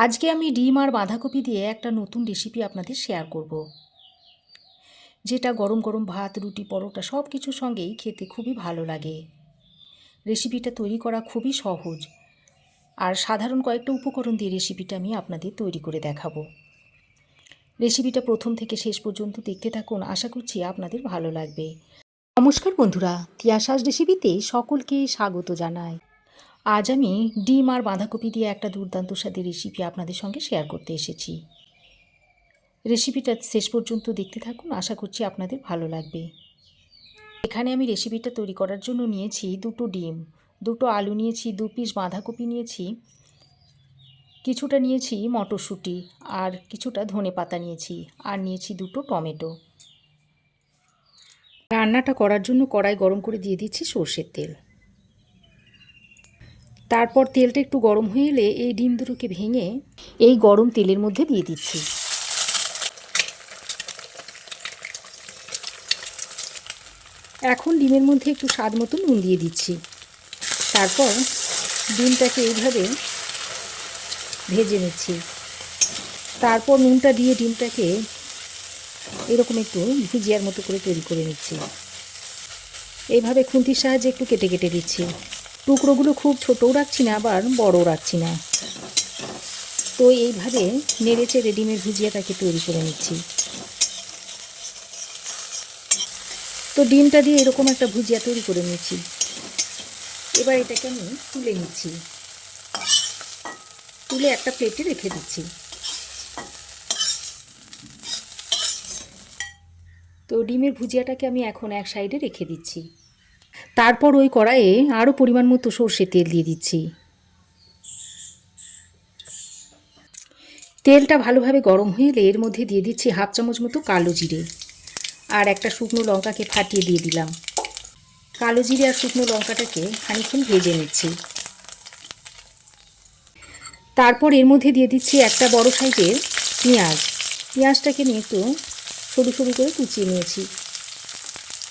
আজকে আমি ডিম আর বাঁধাকপি দিয়ে একটা নতুন রেসিপি আপনাদের শেয়ার করব, যেটা গরম গরম ভাত, রুটি, পরোটা সব কিছুর সঙ্গেই খেতে খুবই ভালো লাগে। রেসিপিটা তৈরি করা খুবই সহজ, আর সাধারণ কয়েকটা উপকরণ দিয়ে রেসিপিটা আমি আপনাদের তৈরি করে দেখাবো। রেসিপিটা প্রথম থেকে শেষ পর্যন্ত দেখতে থাকুন, আশা করছি আপনাদের ভালো লাগবে। নমস্কার বন্ধুরা, তিয়াশাস রেসিপিতে সকলকে স্বাগত জানাই। আজ আমি ডিম আর বাঁধাকপি দিয়ে একটা দুর্দান্ত স্বাদের রেসিপি আপনাদের সঙ্গে শেয়ার করতে এসেছি। রেসিপিটা শেষ পর্যন্ত দেখতে থাকুন, আশা করছি আপনাদের ভালো লাগবে। এখানে আমি রেসিপিটা তৈরি করার জন্য নিয়েছি দুটো ডিম, দুটো আলু নিয়েছি, 2 পিস বাঁধাকপি নিয়েছি, কিছুটা নিয়েছি মটরশুঁটি, আর কিছুটা ধনেপাতা নিয়েছি, আর নিয়েছি দুটো টমেটো। রান্নাটা করার জন্য কড়াই গরম করে দিয়ে দিচ্ছি সর্ষের তেল। তারপর তেলটা একটু গরম হয়ে এলে এই ডিম দুটোকে ভেঙে এই গরম তেলের মধ্যে দিয়ে দিচ্ছি। এখন ডিমের মধ্যে একটু স্বাদ মতো নুন দিয়ে দিচ্ছি। তারপর ডিমটাকে এইভাবে ভেজে নিচ্ছি। তারপর নুনটা দিয়ে ডিমটাকে এরকম একটু ভুজিয়ার মতো করে তৈরি করে নিচ্ছি। এইভাবে খুন্তির সাহায্যে একটু কেটে কেটে দিচ্ছি। টুকরোগুলো খুব ছোটও রাখছি না, আবার বড়ও রাখছি না। তো এইভাবে নেড়ে চেড়ে ডিমের ভুজিয়াটাকে তৈরি করে নিচ্ছি। তো ডিমটা দিয়ে এরকম একটা ভুজিয়া তৈরি করে নিচ্ছি। এবার এটাকে আমি তুলে নিচ্ছি, তুলে একটা প্লেটে রেখে দিচ্ছি। তো ডিমের ভুজিয়াটাকে আমি এখন এক সাইডে রেখে দিচ্ছি। তারপর ওই কড়াইয়ে আরও পরিমাণ মতো সর্ষের তেল দিয়ে দিচ্ছি। তেলটা ভালোভাবে গরম হয়ে এলে এর মধ্যে দিয়ে দিচ্ছি 1/2 চামচ মতো কালো জিরে, আর একটা শুকনো লঙ্কাকে ফাটিয়ে দিয়ে দিলাম। কালো জিরে আর শুকনো লঙ্কাটাকে খানিকক্ষণ ভেজে নিচ্ছি। তারপর এর মধ্যে দিয়ে দিচ্ছি একটা বড় সাইজের পেঁয়াজ। পেঁয়াজটাকে নিয়ে একটু সরু সরু করে কুচিয়ে নিয়েছি,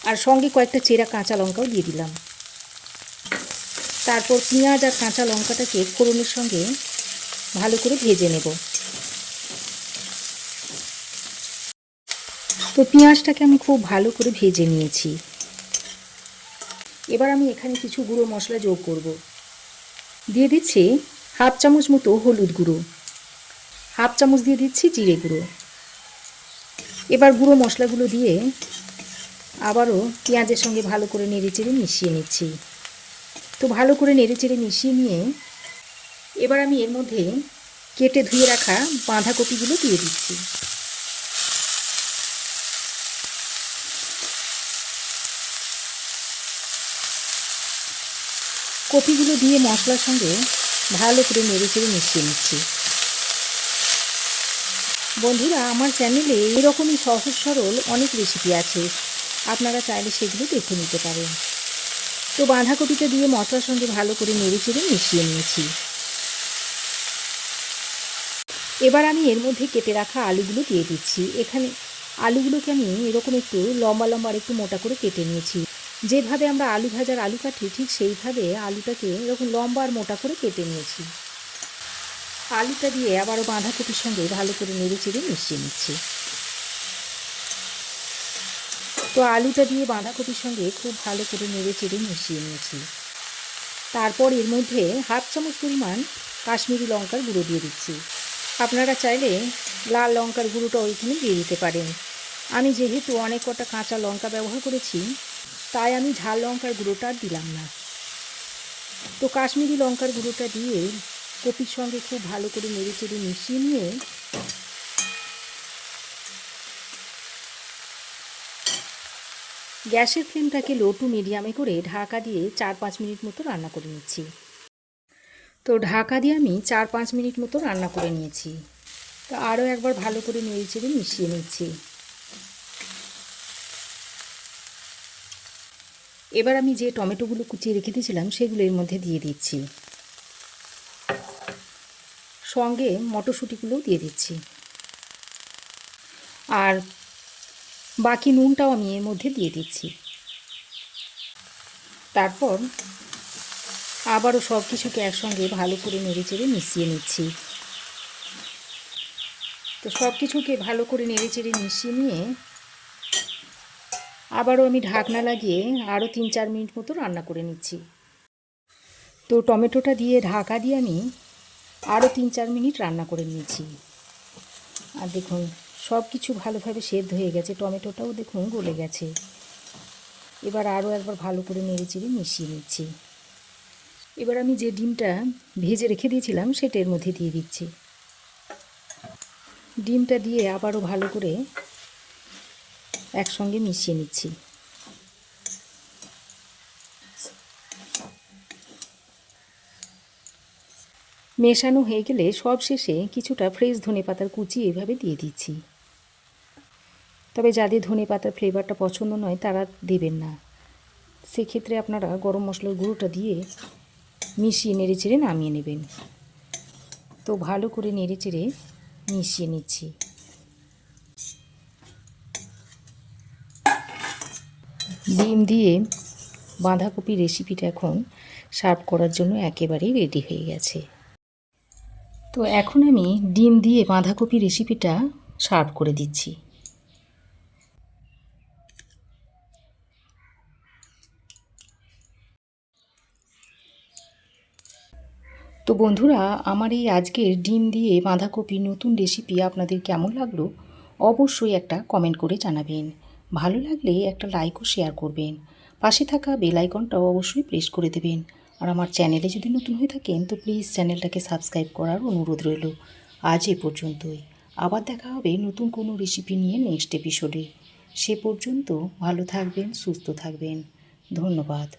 আর সঙ্গে কয়েকটা চেরা কাঁচা লঙ্কাও দিয়ে দিলাম। তারপর পেঁয়াজ আর কাঁচা লঙ্কাটাকে ফোড়নের সঙ্গে ভালো করে ভেজে নেব। তো পেঁয়াজটাকে আমি খুব ভালো করে ভেজে নিয়েছি। এবার আমি এখানে কিছু গুঁড়ো মশলা যোগ করব। দিয়ে দিচ্ছি 1/2 চামচ মতো হলুদ গুঁড়ো, 1/2 চামচ দিয়ে দিচ্ছি জিরে গুঁড়ো। এবার গুঁড়ো মশলাগুলো দিয়ে আবারও পেঁয়াজের সঙ্গে ভালো করে নেড়েচেড়ে মিশিয়ে নিচ্ছি। তো ভালো করে নেড়েচেড়ে মিশিয়ে নিয়ে এবার আমি এর মধ্যে কেটে ধুয়ে রাখা বাঁধাকপিগুলো দিয়ে দিচ্ছি। কপিগুলো দিয়ে মশলার সঙ্গে ভালো করে নেড়েচেড়ে মিশিয়ে নিচ্ছি। বন্ধুরা, আমার চ্যানেলে এরকমই সহজ সরল অনেক রেসিপি আছে, আপনারা চাইলে সেগুলো দেখে নিতে পারেন। তো বাঁধাকপিটা দিয়ে মশলার সঙ্গে ভালো করে নেড়েচেড়ে মিশিয়ে নিয়েছি। এবার আমি এর মধ্যে কেটে রাখা আলুগুলো দিয়ে দিচ্ছি। এখানে আলুগুলোকে আমি এরকম একটু লম্বা লম্বা আর একটু মোটা করে কেটে নিয়েছি। যেভাবে আমরা আলু ভাজার আলু কাটি, ঠিক সেইভাবে আলুটাকে এরকম লম্বা আর মোটা করে কেটে নিয়েছি। আলুটা দিয়ে আবারও বাঁধাকপির সঙ্গে ভালো করে নেড়েচেড়ে মিশিয়ে নিচ্ছি। তো আলুটা দিয়ে বাঁধাকপির সঙ্গে খুব ভালো করে নেড়েচেড়ে মিশিয়ে নিয়েছি। তারপর এর মধ্যে 1/2 চামচ পরিমাণ কাশ্মীরি লঙ্কার গুঁড়ো দিয়ে দিচ্ছি। আপনারা চাইলে লাল লঙ্কার গুঁড়োটা ওইখানে দিয়ে দিতে পারেন। আমি যেহেতু অনেক কটা কাঁচা লঙ্কা ব্যবহার করেছি, তাই আমি ঝাল লঙ্কার গুঁড়োটা আর দিলাম না। তো কাশ্মীরি লঙ্কার গুঁড়োটা দিয়ে কপির সঙ্গে খুব ভালো করে নেড়েচেড়ে মিশিয়ে নিয়ে গ্যাসের ফ্লেমটাকে লো টু মিডিয়ামে করে ঢাকা দিয়ে 4-5 মিনিট মতো রান্না করে নিচ্ছি। তো ঢাকা দিয়ে আমি 4-5 মিনিট মতো রান্না করে নিয়েছি। তো আরও একবার ভালো করে নেড়েচেড়ে মিশিয়ে নিচ্ছি। এবার আমি যে টমেটোগুলো কুচিয়ে রেখে দিয়েছিলাম সেগুলো এর মধ্যে দিয়ে দিচ্ছি। সঙ্গে মটরশুঁটিগুলোও দিয়ে দিচ্ছি, আর বাকি নুনটাও আমি এর মধ্যে দিয়ে দিচ্ছি। তারপর আবারও সব কিছুকে একসঙ্গে ভালো করে নেড়েচেড়ে মিশিয়ে নিচ্ছি। তো সব কিছুকে ভালো করে নেড়েচেড়ে মিশিয়ে নিয়ে আবারও আমি ঢাকনা লাগিয়ে আরও 3-4 মিনিট মতো রান্না করে নিচ্ছি। তো টমেটোটা দিয়ে ঢাকা দিয়ে আমি আরও 3-4 মিনিট রান্না করে নিয়েছি। আর দেখুন সব কিছু ভালোভাবে সেদ্ধ হয়ে গেছে, টমেটোটাও দেখুন গলে গেছে। এবার আরও একবার ভালো করে নেড়েচেড়ে মিশিয়ে নিচ্ছি। এবার আমি যে ডিমটা ভেজে রেখে দিয়েছিলাম সেটা এর মধ্যে দিয়ে দিচ্ছি। ডিমটা দিয়ে আবারও ভালো করে একসঙ্গে মিশিয়ে নিচ্ছি। মেশানো হয়ে গেলে সব শেষে কিছুটা ফ্রেশ ধনেপাতার কুচি এভাবে দিয়ে দিচ্ছি। তবে যাদের ধনেপাতার ফ্লেভারটা পছন্দ নয় তারা দেবেন না, সেক্ষেত্রে আপনারা গরম মশলার গুঁড়োটা দিয়ে মিশিয়ে নেড়েচেড়ে নামিয়ে নেবেন। তো ভালো করে নেড়েচেড়ে মিশিয়ে নিচ্ছি। ডিম দিয়ে বাঁধাকপি রেসিপিটা এখন সার্ভ করার জন্য একেবারেই রেডি হয়ে গেছে। তো এখন আমি ডিম দিয়ে বাঁধাকপি রেসিপিটা সার্ভ করে দিচ্ছি। তো বন্ধুরা, আমার এই আজকের ডিম দিয়ে বাঁধাকপির নতুন রেসিপি আপনাদের কেমন লাগলো অবশ্যই একটা কমেন্ট করে জানাবেন। ভালো লাগলে একটা লাইক ও শেয়ার করবেন। পাশে থাকা বেল আইকনটাও অবশ্যই প্রেস করে দেবেন। আর আমার চ্যানেলে যদি নতুন হয়ে থাকেন তো প্লিজ চ্যানেলটাকে সাবস্ক্রাইব করার অনুরোধ রইল। আজ এ পর্যন্তই। আবার দেখা হবে নতুন কোনো রেসিপি নিয়ে নেক্সট এপিসোডে। সে পর্যন্ত ভালো থাকবেন, সুস্থ থাকবেন। ধন্যবাদ।